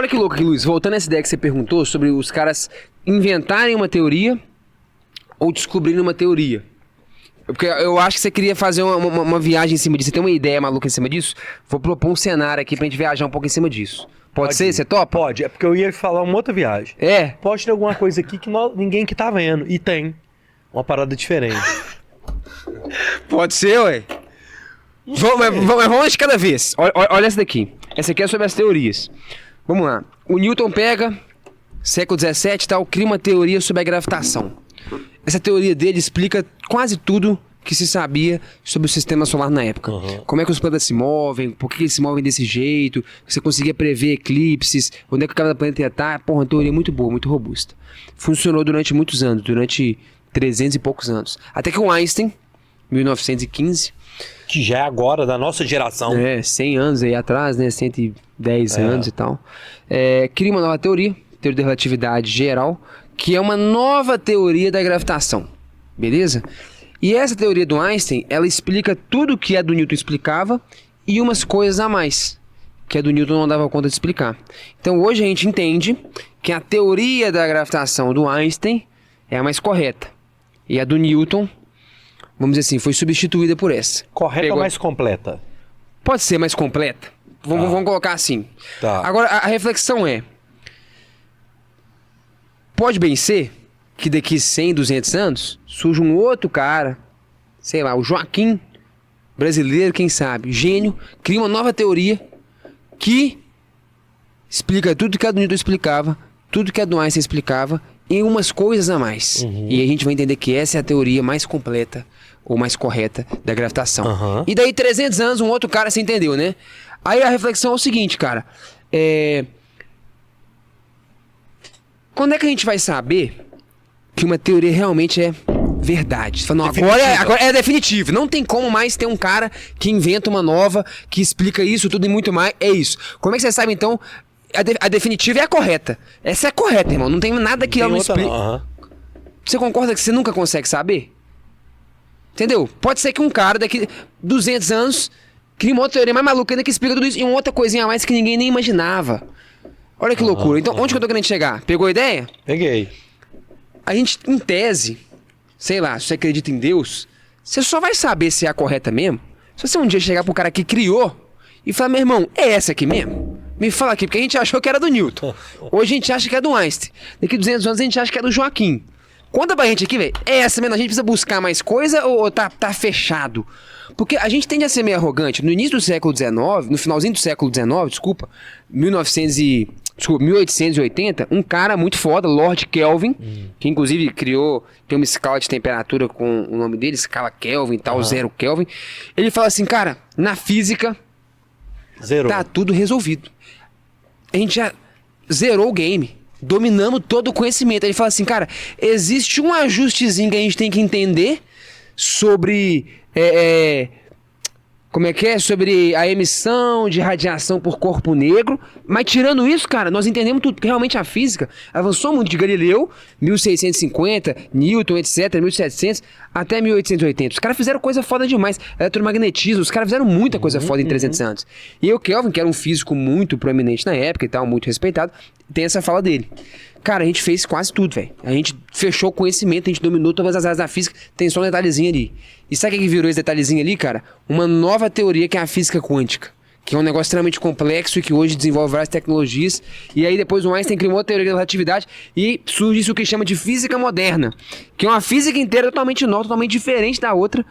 olha que louco aqui, Luiz. Voltando a essa ideia que você perguntou sobre os caras inventarem uma teoria ou descobrirem uma teoria. Porque eu acho que você queria fazer uma viagem em cima disso. Você tem uma ideia maluca em cima disso? Vou propor um cenário aqui pra gente viajar um pouco em cima disso. Pode ser? Você topa? Pode, é porque eu ia falar uma outra viagem. É? Pode ter alguma coisa aqui que ninguém que tá vendo. E tem. Uma parada diferente. Pode ser, ué. Vamos de cada vez. Olha essa daqui. Essa aqui é sobre as teorias. Vamos lá. O Newton pega, século XVII e tal, cria uma teoria sobre a gravitação. Essa teoria dele explica quase tudo que se sabia sobre o sistema solar na época. Como é que os planetas se movem, por que eles se movem desse jeito, você conseguia prever eclipses, onde é que cada planeta ia estar. Porra, uma teoria muito boa, muito robusta. Funcionou durante muitos anos, durante 300 e poucos anos. Até que o Einstein, 1915... Que já é agora, da nossa geração. 100 anos aí atrás, né? 110 anos e tal. Cria uma nova teoria da relatividade geral, que é uma nova teoria da gravitação. Beleza? E essa teoria do Einstein, ela explica tudo que a do Newton explicava e umas coisas a mais, que a do Newton não dava conta de explicar. Então hoje a gente entende que a teoria da gravitação do Einstein é a mais correta. E a do Newton, vamos dizer assim, foi substituída por essa. Correta ou mais completa? Pode ser mais completa. Vamos colocar assim. Tá. Agora, a reflexão é... Pode bem ser que daqui 100, 200 anos, surja um outro cara, sei lá, o Joaquim, brasileiro, quem sabe, gênio, cria uma nova teoria que explica tudo que a do Newton explicava, tudo que a do Einstein explicava, e umas coisas a mais. E a gente vai entender que essa é a teoria mais completa ou mais correta da gravitação. E daí 300 anos, um outro cara se entendeu, né? Aí a reflexão é o seguinte, cara. Quando é que a gente vai saber que uma teoria realmente é verdade? Você fala, não, agora é definitivo. Não tem como mais ter um cara que inventa uma nova, que explica isso tudo e muito mais. É isso. Como é que você sabe, então, a definitiva é a correta? Essa é a correta, irmão. Não tem nada que ela não explique. Você concorda que você nunca consegue saber? Entendeu? Pode ser que um cara daqui 200 anos crie uma outra teoria mais maluca ainda que explica tudo isso e uma outra coisinha a mais que ninguém nem imaginava. Olha que loucura. Então, onde que eu tô querendo chegar? Pegou a ideia? Peguei. A gente, em tese, sei lá, se você acredita em Deus, você só vai saber se é a correta mesmo se você um dia chegar pro cara que criou e falar, meu irmão, é essa aqui mesmo? Me fala aqui, porque a gente achou que era do Newton. Hoje a gente acha que é do Einstein. Daqui 200 anos a gente acha que é do Joaquim. Conta pra gente aqui, velho. É essa mesmo? A gente precisa buscar mais coisa ou tá fechado? Porque a gente tende a ser meio arrogante. No início do século XIX, no finalzinho do século XIX, desculpa, 1880, um cara muito foda, Lord Kelvin, que inclusive tem uma escala de temperatura com o nome dele, escala Kelvin e tal, 0 Kelvin. Ele fala assim, cara, na física tá tudo resolvido. A gente já zerou o game. Dominamos todo o conhecimento. Ele fala assim, cara, existe um ajustezinho que a gente tem que entender sobre... como é que é? Sobre a emissão de radiação por corpo negro. Mas tirando isso, cara, nós entendemos tudo. Porque realmente a física avançou muito de Galileu, 1650, Newton, etc., 1700, até 1880. Os caras fizeram coisa foda demais. Eletromagnetismo, os caras fizeram muita coisa foda em 300 anos. E o Kelvin, que era um físico muito proeminente na época e tal, muito respeitado, tem essa fala dele. Cara, a gente fez quase tudo, velho. A gente fechou o conhecimento, a gente dominou todas as áreas da física. Tem só um detalhezinho ali. E sabe o que virou esse detalhezinho ali, cara? Uma nova teoria que é a física quântica. Que é um negócio extremamente complexo e que hoje desenvolve várias tecnologias. E aí depois o Einstein criou a teoria da relatividade e surge isso que chama de física moderna. Que é uma física inteira totalmente nova, totalmente diferente da outra.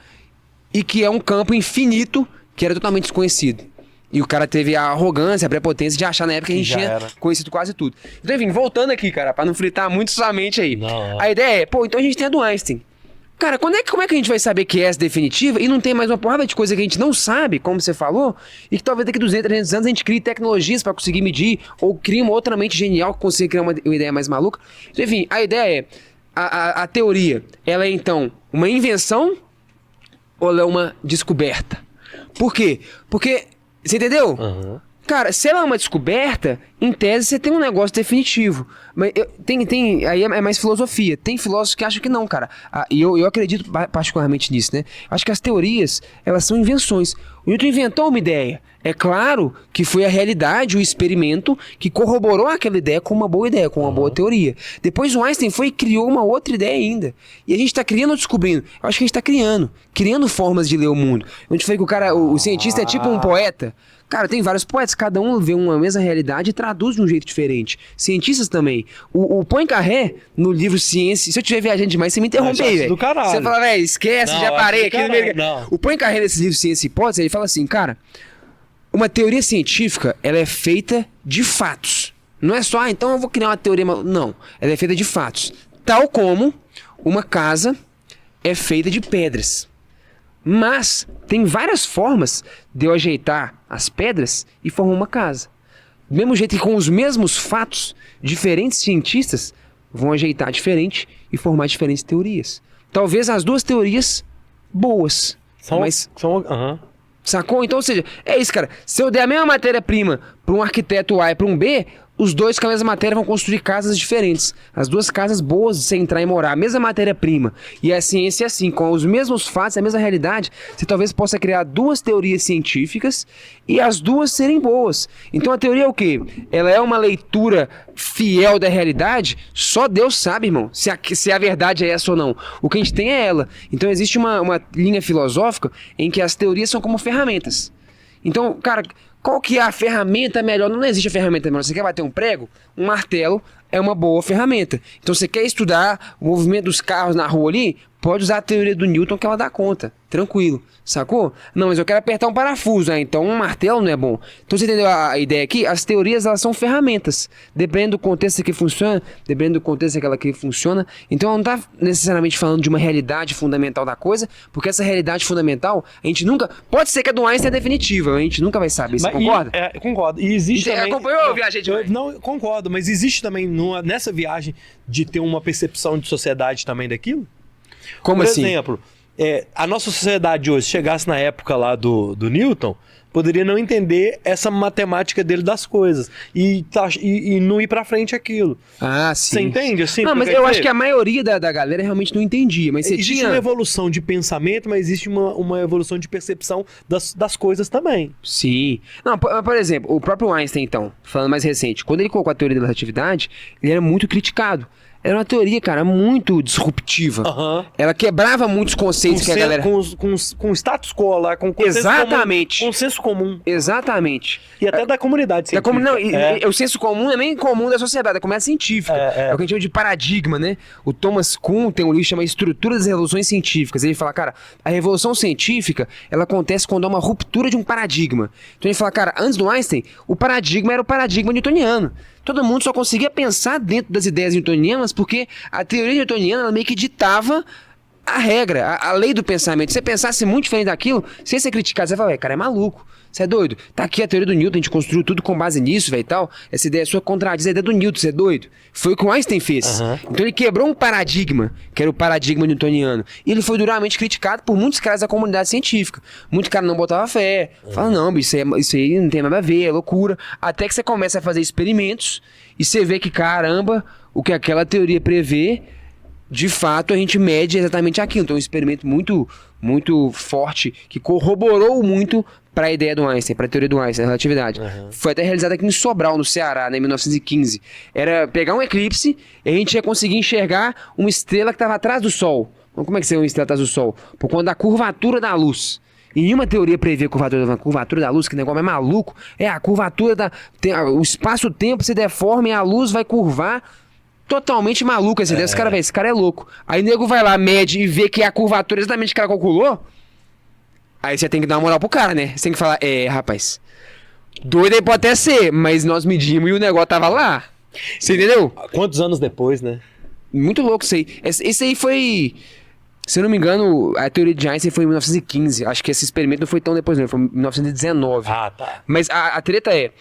E que é um campo infinito que era totalmente desconhecido. E o cara teve a arrogância, a prepotência de achar na época que a gente tinha conhecido quase tudo. Então, enfim, voltando aqui, cara, pra não fritar muito sua mente aí. A ideia é, então a gente tem a do Einstein. Cara, como é que a gente vai saber que é essa definitiva e não tem mais uma porrada de coisa que a gente não sabe, como você falou, e que talvez daqui 200, 300 anos a gente crie tecnologias pra conseguir medir, ou crie uma outra mente genial que consiga criar uma ideia mais maluca. Então, enfim, a ideia é, a teoria, ela é então uma invenção ou ela é uma descoberta? Por quê? Porque... Você entendeu? Cara, se ela é uma descoberta, em tese você tem um negócio definitivo. Mas aí é mais filosofia. Tem filósofos que acham que não, cara. E eu acredito particularmente nisso, né? Acho que as teorias, elas são invenções. O Newton inventou uma ideia. É claro que foi a realidade, o experimento, que corroborou aquela ideia com uma boa ideia, com uma boa teoria. Depois o Einstein foi e criou uma outra ideia ainda. E a gente está criando ou descobrindo? Eu acho que a gente está criando formas de ler o mundo. A gente foi que o cientista é tipo um poeta. Cara, tem vários poetas, cada um vê uma mesma realidade e traduz de um jeito diferente. Cientistas também. O Poincaré, no livro Ciência... Se eu estiver viajando demais, você me interrompe aí, velho. Você fala, velho, esquece, já parei aqui no meio... O Poincaré, nesse livro Ciência e Hipótese, ele fala assim, cara, uma teoria científica, ela é feita de fatos. Não é só, então eu vou criar uma teoria... Não, ela é feita de fatos. Tal como uma casa é feita de pedras. Mas tem várias formas de eu ajeitar as pedras e formar uma casa. Do mesmo jeito que com os mesmos fatos, diferentes cientistas vão ajeitar diferente e formar diferentes teorias. Talvez as duas teorias boas. Sacou? Então, ou seja, é isso, cara. Se eu der a mesma matéria-prima para um arquiteto A e para um B, os dois com a mesma matéria vão construir casas diferentes. As duas casas boas de você entrar e morar. A mesma matéria-prima. E a ciência é assim, com os mesmos fatos, a mesma realidade, você talvez possa criar duas teorias científicas e as duas serem boas. Então a teoria é o quê? Ela é uma leitura fiel da realidade? Só Deus sabe, irmão, se a verdade é essa ou não. O que a gente tem é ela. Então existe uma linha filosófica em que as teorias são como ferramentas. Então, cara... Qual que é a ferramenta melhor? Não existe a ferramenta melhor. Você quer bater um prego? Um martelo é uma boa ferramenta. Então você quer estudar o movimento dos carros na rua ali? Pode usar a teoria do Newton que ela dá conta. Tranquilo. Sacou? Não, mas eu quero apertar um parafuso. Então um martelo não é bom. Então você entendeu a ideia aqui? As teorias, elas são ferramentas. Dependendo do contexto que funciona, dependendo do contexto aquela que funciona. Então não está necessariamente falando de uma realidade fundamental da coisa, porque essa realidade fundamental, a gente nunca... Pode ser que a do Einstein é definitiva, a gente nunca vai saber. Você concorda? Concordo. E existe também... Acompanhou a viagem de Não, concordo, mas existe também nessa viagem de ter uma percepção de sociedade também daquilo? Como assim? Por exemplo, a nossa sociedade hoje, chegasse na época lá do Newton, poderia não entender essa matemática dele das coisas e não ir pra frente aquilo. Ah, sim. Você entende? Assim, não, mas eu acho que a maioria da galera realmente não entendia. Mas existe uma evolução de pensamento, mas existe uma evolução de percepção das coisas também. Sim. Não, por exemplo, o próprio Einstein, então, falando mais recente, quando ele colocou a teoria da relatividade, ele era muito criticado. Era uma teoria, cara, muito disruptiva. Ela quebrava muitos conceitos que a galera... Com status quo lá, com exatamente. Com senso comum. Exatamente. E até da comunidade científica. O senso comum não é nem comum da sociedade, é comum científica. É o que a gente chama de paradigma, né? O Thomas Kuhn tem um livro que chama Estrutura das Revoluções Científicas. Ele fala, cara, a revolução científica, ela acontece quando há uma ruptura de um paradigma. Então ele fala, cara, antes do Einstein, o paradigma era o paradigma newtoniano. Todo mundo só conseguia pensar dentro das ideias newtonianas porque a teoria newtoniana ela meio que ditava a regra, a lei do pensamento. Se você pensasse muito diferente daquilo, sem ser criticado, você fala, cara, é maluco, você é doido. Tá aqui a teoria do Newton, a gente construiu tudo com base nisso, velho, e tal. Essa ideia sua contradiz a ideia do Newton, você é doido. Foi o que o Einstein fez. Então ele quebrou um paradigma, que era o paradigma newtoniano. E ele foi duramente criticado por muitos caras da comunidade científica. Muitos caras não botavam fé. Falam, não, isso aí não tem nada a ver, é loucura. Até que você começa a fazer experimentos e você vê que, caramba, o que aquela teoria prevê, de fato, a gente mede exatamente aquilo. Então, um experimento muito, muito forte, que corroborou muito para a ideia do Einstein, para a teoria do Einstein, da relatividade. Foi até realizado aqui em Sobral, no Ceará, né, em 1915. Era pegar um eclipse e a gente ia conseguir enxergar uma estrela que estava atrás do Sol. Então, como é que você vê uma estrela atrás do Sol? Por conta da curvatura da luz. E nenhuma teoria prevê a curvatura da luz, que negócio é maluco. A curvatura o espaço-tempo se deforma e a luz vai curvar. Totalmente maluco essa ideia. Esse cara é louco. Aí o nego vai lá, mede e vê que é a curvatura exatamente que ela calculou. Aí você tem que dar uma moral pro cara, né? Você tem que falar, rapaz, doido aí pode até ser, mas nós medimos e o negócio tava lá. Você entendeu? Quantos anos depois, né? Muito louco isso aí. Esse aí foi... Se eu não me engano, a teoria de Einstein foi em 1915. Acho que esse experimento não foi tão depois, não. Foi em 1919. Ah, tá. Mas a treta é...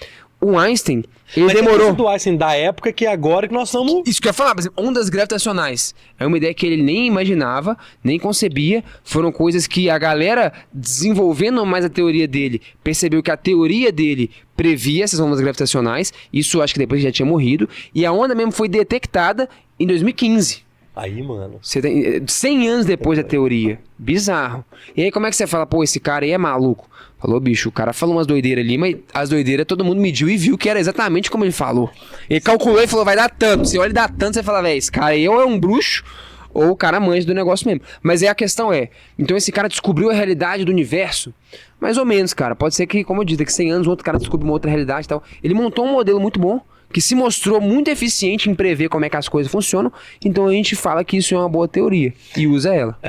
O Einstein, ele mas demorou... Mas do Einstein da época que agora que nós somos... Isso que eu ia falar, por exemplo, ondas gravitacionais. É uma ideia que ele nem imaginava, nem concebia. Foram coisas que a galera, desenvolvendo mais a teoria dele, percebeu que a teoria dele previa essas ondas gravitacionais. Isso acho que depois já tinha morrido. E a onda mesmo foi detectada em 2015. Aí, mano. Você tem 100 anos depois da teoria. Bizarro. E aí como é que você fala, pô, esse cara aí é maluco? Falou, bicho, o cara falou umas doideiras ali, mas as doideiras todo mundo mediu e viu que era exatamente como ele falou. Ele calculou e falou, vai dar tanto. Você olha e dá tanto, você fala, velho, esse cara aí ou é um bruxo, ou o cara manja do negócio mesmo. Mas aí a questão é, então esse cara descobriu a realidade do universo? Mais ou menos, cara. Pode ser que, como eu disse, daqui a 100 anos outro cara descobre uma outra realidade e tal. Ele montou um modelo muito bom, que se mostrou muito eficiente em prever como é que as coisas funcionam, então a gente fala que isso é uma boa teoria e usa ela. É,